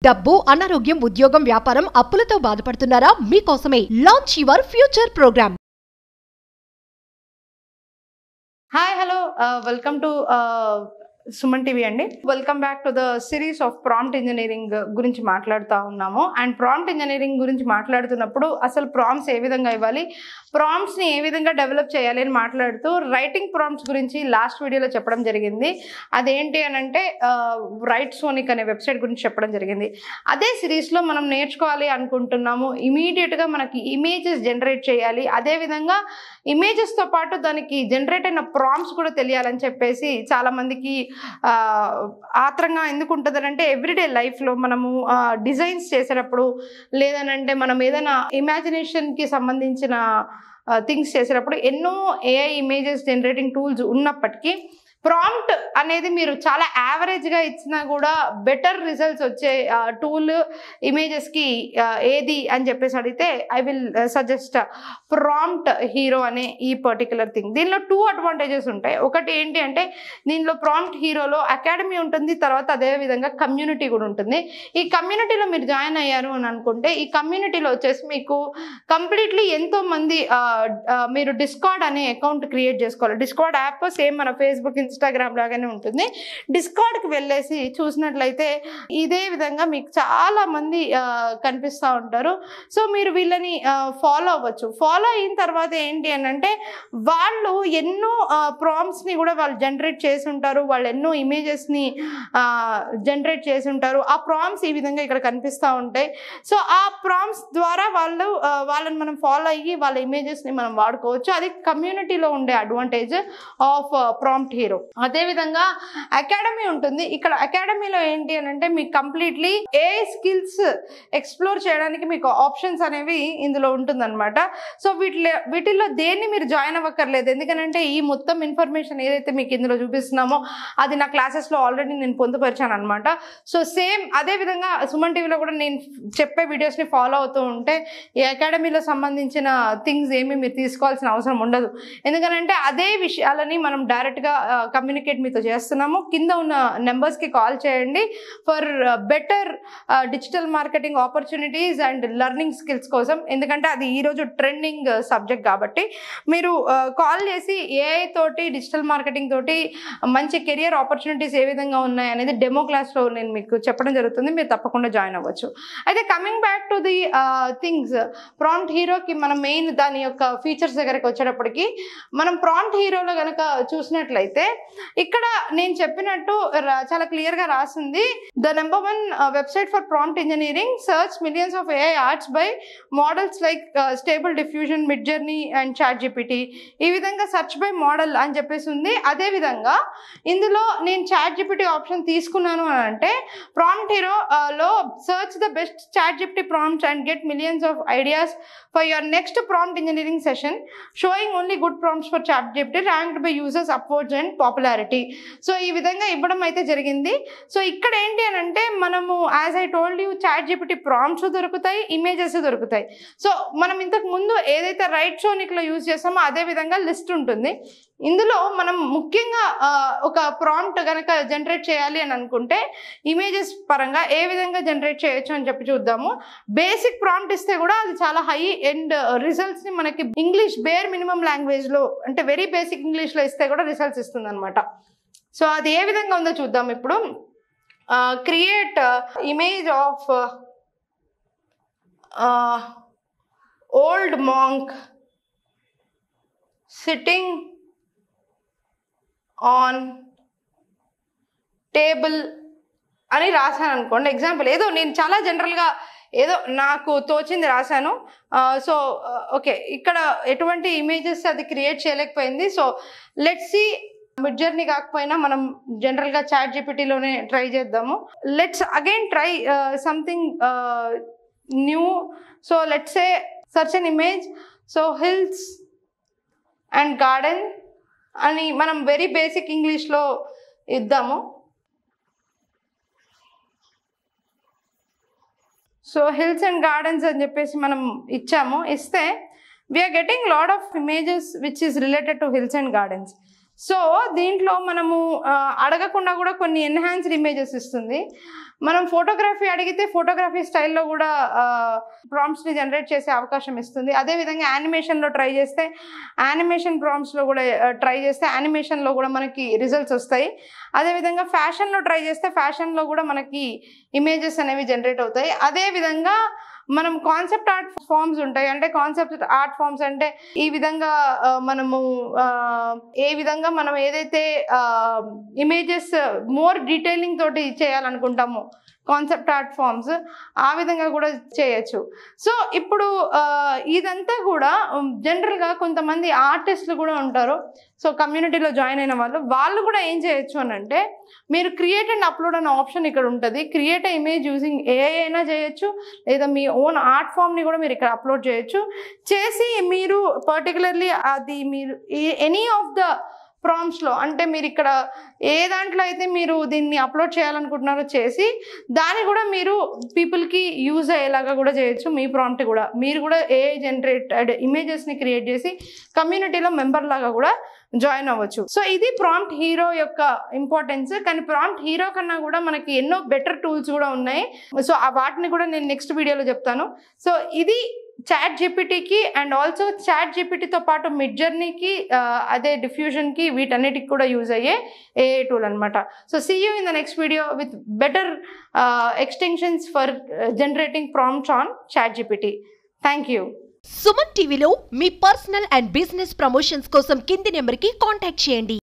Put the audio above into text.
డబ్బు, అనారోగ్యం, ఉద్యోగం, వ్యాపారం, అప్పులతో బాధపడుతున్నారా? మీకోసమే launch your future program. Hi hello welcome to Suman TV అండి. Welcome back to the series of prompt engineering గురించి మాట్లాడుతూ ఉన్నాము. అండ్ ప్రాంప్ట్ ఇంజనీరింగ్ గురించి మాట్లాడుతున్నప్పుడు అసలు ప్రాంప్ట్స్ ఏ విధంగా ఇవ్వాలి, ప్రాంప్ట్స్ని ఏ విధంగా డెవలప్ చేయాలి అని మాట్లాడుతూ రైటింగ్ ప్రాంప్ట్స్ గురించి లాస్ట్ వీడియోలో చెప్పడం జరిగింది. అదేంటి అని అంటే రైట్ సోనిక్ అనే వెబ్సైట్ గురించి చెప్పడం జరిగింది. అదే సిరీస్లో మనం నేర్చుకోవాలి అనుకుంటున్నాము ఇమీడియట్గా మనకి ఇమేజెస్ జనరేట్ చేయాలి, అదేవిధంగా ఇమేజెస్తో పాటు దానికి జనరేట్ అయిన ప్రాంప్ట్స్ కూడా తెలియాలని చెప్పేసి చాలామందికి ఆత్రంగా ఎందుకు ఉంటుంది అంటే ఎవ్రీడే లైఫ్లో మనము డిజైన్స్ చేసేటప్పుడు లేదనంటే మనం ఏదైనా ఇమాజినేషన్కి సంబంధించిన థింగ్స్ చేసేటప్పుడు ఎన్నో ఏఐ ఇమేజెస్ జనరేటింగ్ టూల్స్ ఉన్నప్పటికీ ప్రాంప్ట్ అనేది మీరు చాలా యావరేజ్గా ఇచ్చినా కూడా బెటర్ రిజల్ట్స్ వచ్చే టూల్ ఇమేజెస్కి ఏది అని చెప్పేసి అడిగితే I will suggest prompt hero అనే ఈ పర్టికులర్ థింగ్. దీనిలో 2 అడ్వాంటేజెస్ ఉంటాయి. ఒకటి ఏంటి అంటే దీనిలో ప్రాంప్ట్ హీరోలో అకాడమీ ఉంటుంది, తర్వాత అదేవిధంగా కమ్యూనిటీ కూడా ఉంటుంది. ఈ కమ్యూనిటీలో మీరు జాయిన్ అయ్యారు అని అనుకుంటే ఈ కమ్యూనిటీలో వచ్చేసి మీకు కంప్లీట్లీ ఎంతోమంది మీరు డిస్కార్డ్ అనే అకౌంట్ క్రియేట్ చేసుకోవాలి. డిస్కార్డ్ యాప్ సేమ్ మన ఫేస్బుక్, ఇన్స్టాగ్రామ్ లాగానే ఉంటుంది. డిస్కార్డ్కి వెళ్ళేసి చూసినట్లయితే ఇదే విధంగా మీకు చాలా మంది కనిపిస్తూ ఉంటారు. సో మీరు వీళ్ళని ఫాలో అవ్వచ్చు. ఫాలో అయిన తర్వాత ఏంటి అని అంటే వాళ్ళు ఎన్నో ప్రాంప్ట్స్ని కూడా వాళ్ళు జనరేట్ చేసి ఉంటారు, వాళ్ళు ఎన్నో ఇమేజెస్ని జనరేట్ చేసి ఉంటారు. ఆ ప్రాంప్ట్స్ ఈ విధంగా ఇక్కడ కనిపిస్తూ ఉంటాయి. సో ఆ ప్రాంప్ట్స్ ద్వారా వాళ్ళని మనం ఫాలో అయ్యి వాళ్ళ ఇమేజెస్ని మనం వాడుకోవచ్చు. అది కమ్యూనిటీలో ఉండే అడ్వాంటేజ్ ఆఫ్ ప్రాంప్ట్ హీరో. అదేవిధంగా అకాడమీ ఉంటుంది. ఇక్కడ అకాడమీలో ఏంటి అని అంటే మీకు కంప్లీట్లీ ఏ స్కిల్స్ ఎక్స్ప్లోర్ చేయడానికి మీకు ఆప్షన్స్ అనేవి ఇందులో ఉంటుందన్నమాట. సో వీటిల్లో దేన్ని మీరు జాయిన్ అవ్వక్కర్లేదు. ఎందుకంటే ఈ మొత్తం ఇన్ఫర్మేషన్ ఏదైతే మీకు ఇందులో చూపిస్తున్నామో అది నా క్లాసెస్లో ఆల్రెడీ నేను పొందుపరిచాను అనమాట. సో సేమ్ అదేవిధంగా సుమన్ టీవీలో కూడా నేను చెప్పే వీడియోస్ని ఫాలో అవుతూ ఉంటే ఈ అకాడమీలో సంబంధించిన థింగ్స్ ఏమీ మీరు తీసుకోవాల్సిన అవసరం ఉండదు. ఎందుకంటే అదే విషయాలని మనం డైరెక్ట్గా కమ్యూనికేట్ మీతో చేస్తున్నాము. కింద ఉన్న నెంబర్స్కి కాల్ చేయండి for better digital marketing opportunities and learning skills కోసం. ఎందుకంటే అది ఈరోజు ట్రెండింగ్ సబ్జెక్ట్ కాబట్టి మీరు కాల్ చేసి ఏఐ తోటి డిజిటల్ మార్కెటింగ్ తోటి మంచి కెరియర్ ఆపర్చునిటీస్ ఏ విధంగా ఉన్నాయి అనేది డెమో క్లాస్లో నేను మీకు చెప్పడం జరుగుతుంది. మీరు తప్పకుండా జాయిన్ అవ్వచ్చు. అయితే coming back to the things, prompt హీరోకి మనం మెయిన్ దాని యొక్క ఫీచర్స్ దగ్గరికి వచ్చేటప్పటికి మనం ప్రాంప్ట్ హీరోలో కనుక చూసినట్లయితే ఇక్కడ నేను చెప్పినట్టు చాలా క్లియర్గా రాసింది the number 1 website for prompt engineering, search millions of AI arts by models like stable diffusion, Midjourney and ChatGPT. ఈ విధంగా సర్చ్ బై మోడల్ అని చెప్పేసి ఉంది. అదేవిధంగా ఇందులో నేను చాట్ జీపీటీ ఆప్షన్ తీసుకున్నాను అని అంటే ప్రాంప్ట్ హీరోలో search the best chat GPT prompts and get millions of ideas for your next prompt engineering session showing only good prompts for chat GPT ranked by users upwards and popularity. So ఈ విధంగా ఇవ్వడం అయితే జరిగింది. So ఇక్కడ ఏంటి అని అంటే మనము as I told you chat GPT prompts దొరుకుతాయి, ఇమేజెస్ దొరుకుతాయి. సో మనం ఇంతకు ముందు ఏదైతే రైట్ సోనిక్లో యూజ్ చేస్తామో అదే విధంగా లిస్ట్ ఉంటుంది. ఇందులో మనం ముఖ్యంగా ఒక ప్రాంప్ట్ కనుక జనరేట్ చేయాలి అని అనుకుంటే ఇమేజెస్ పరంగా ఏ విధంగా జనరేట్ చేయొచ్చు అని చెప్పి చూద్దాము. బేసిక్ ప్రాంప్ట్ ఇస్తే కూడా అది చాలా హై ఎండ్ రిజల్ట్స్ని మనకి ఇంగ్లీష్ బేర్ మినిమం లాంగ్వేజ్లో అంటే వెరీ బేసిక్ ఇంగ్లీష్లో ఇస్తే కూడా రిజల్ట్స్ ఇస్తుంది అనమాట. సో అది ఏ విధంగా ఉందో చూద్దాం ఇప్పుడు. Create image of old monk sitting on table అని రాశాను అనుకోండి. ఎగ్జాంపుల్ ఏదో నేను చాలా జనరల్గా ఏదో నాకు తోచింది రాశాను. సో ఓకే, ఇక్కడ ఎటువంటి ఇమేజెస్ అది క్రియేట్ చేయలేకపోయింది. So let's see, Midjourney కాకపోయినా మనం జనరల్గా చాట్ జీపీటీలోనే ట్రై చేద్దాము. Let's again try something new. So let's say search an image, so hills and garden అని మనం వెరీ బేసిక్ ఇంగ్లీష్లో ఇద్దాము. సో హిల్స్ అండ్ గార్డెన్స్ అని చెప్పేసి మనం ఇచ్చాము. ఇస్తే we're getting lot of images which is related to hills and gardens. So దీంట్లో మనము అడగకుండా కూడా కొన్ని ఎన్హాన్స్డ్ ఇమేజెస్ ఇస్తుంది. మనం ఫోటోగ్రఫీ అడిగితే ఫోటోగ్రఫీ స్టైల్లో కూడా ప్రాంప్ట్స్ని జనరేట్ చేసే అవకాశం ఇస్తుంది. అదేవిధంగా యానిమేషన్లో ట్రై చేస్తే యానిమేషన్ ప్రాంప్ట్స్లో కూడా ట్రై చేస్తే యానిమేషన్లో కూడా మనకి రిజల్ట్స్ వస్తాయి. అదేవిధంగా ఫ్యాషన్లో ట్రై చేస్తే ఫ్యాషన్లో కూడా మనకి ఇమేజెస్ అనేవి జనరేట్ అవుతాయి. అదేవిధంగా మనం కాన్సెప్ట్ ఆర్ట్ ఫామ్స్ ఉంటాయి. అంటే కాన్సెప్ట్ ఆర్ట్ ఫామ్స్ అంటే ఈ విధంగా మనము ఏ విధంగా మనం ఏదైతే ఇమేజెస్ మోర్ డీటెయిలింగ్ తోటి చేయాలనుకుంటామో కాన్సెప్ట్ ఆర్ట్ ఫామ్స్ ఆ విధంగా కూడా చేయొచ్చు. సో ఇప్పుడు ఇదంతా కూడా జనరల్గా కొంతమంది ఆర్టిస్టులు కూడా ఉంటారు. సో కమ్యూనిటీలో జాయిన్ అయిన వాళ్ళు కూడా ఏం చేయొచ్చు అని అంటే, మీరు క్రియేట్ అండ్ అప్లోడ్ అనే ఆప్షన్ ఇక్కడ ఉంటుంది. క్రియేట్ ఇమేజ్ యూజింగ్ ఏఐ అయినా చేయొచ్చు, లేదా మీ ఓన్ ఆర్ట్ ఫామ్ని కూడా మీరు ఇక్కడ అప్లోడ్ చేయొచ్చు. చేసి మీరు పర్టికులర్లీ అది మీరు ఎనీ ఆఫ్ ద ప్రాంప్ట్స్లో, అంటే మీరు ఇక్కడ ఏ దాంట్లో అయితే మీరు దీన్ని అప్లోడ్ చేయాలనుకుంటున్నారో చేసి దాన్ని కూడా మీరు పీపుల్కి యూజ్ అయ్యేలాగా కూడా చేయొచ్చు. మీ ప్రాంప్ట్ కూడా మీరు కూడా ఏఐ జనరేటెడ్ ఇమేజెస్ని క్రియేట్ చేసి కమ్యూనిటీలో మెంబర్ లాగా కూడా జాయిన్ అవ్వచ్చు. సో ఇది ప్రాంప్ట్ హీరో యొక్క ఇంపార్టెన్స్. కానీ ప్రాంప్ట్ హీరో కన్నా కూడా మనకి ఎన్నో బెటర్ టూల్స్ కూడా ఉన్నాయి. సో వాటిని కూడా నేను నెక్స్ట్ వీడియోలో చెప్తాను. సో ఇది చాట్ జీపీటీకి అండ్ ఆల్సో చాట్ జీపీటీతో పాటు మిడ్ జర్నీకి అదే డిఫ్యూజన్కి వీటన్నిటికి కూడా యూజ్ అయ్యే ఏఐ టూల్ అనమాట. So see you in the next video with better extensions for generating prompts on ChatGPT. Thank you. Suman టీవీలో మీ పర్సనల్ అండ్ బిజినెస్ ప్రమోషన్స్ కోసం కింది నెంబర్కి కాంటాక్ట్ చేయండి.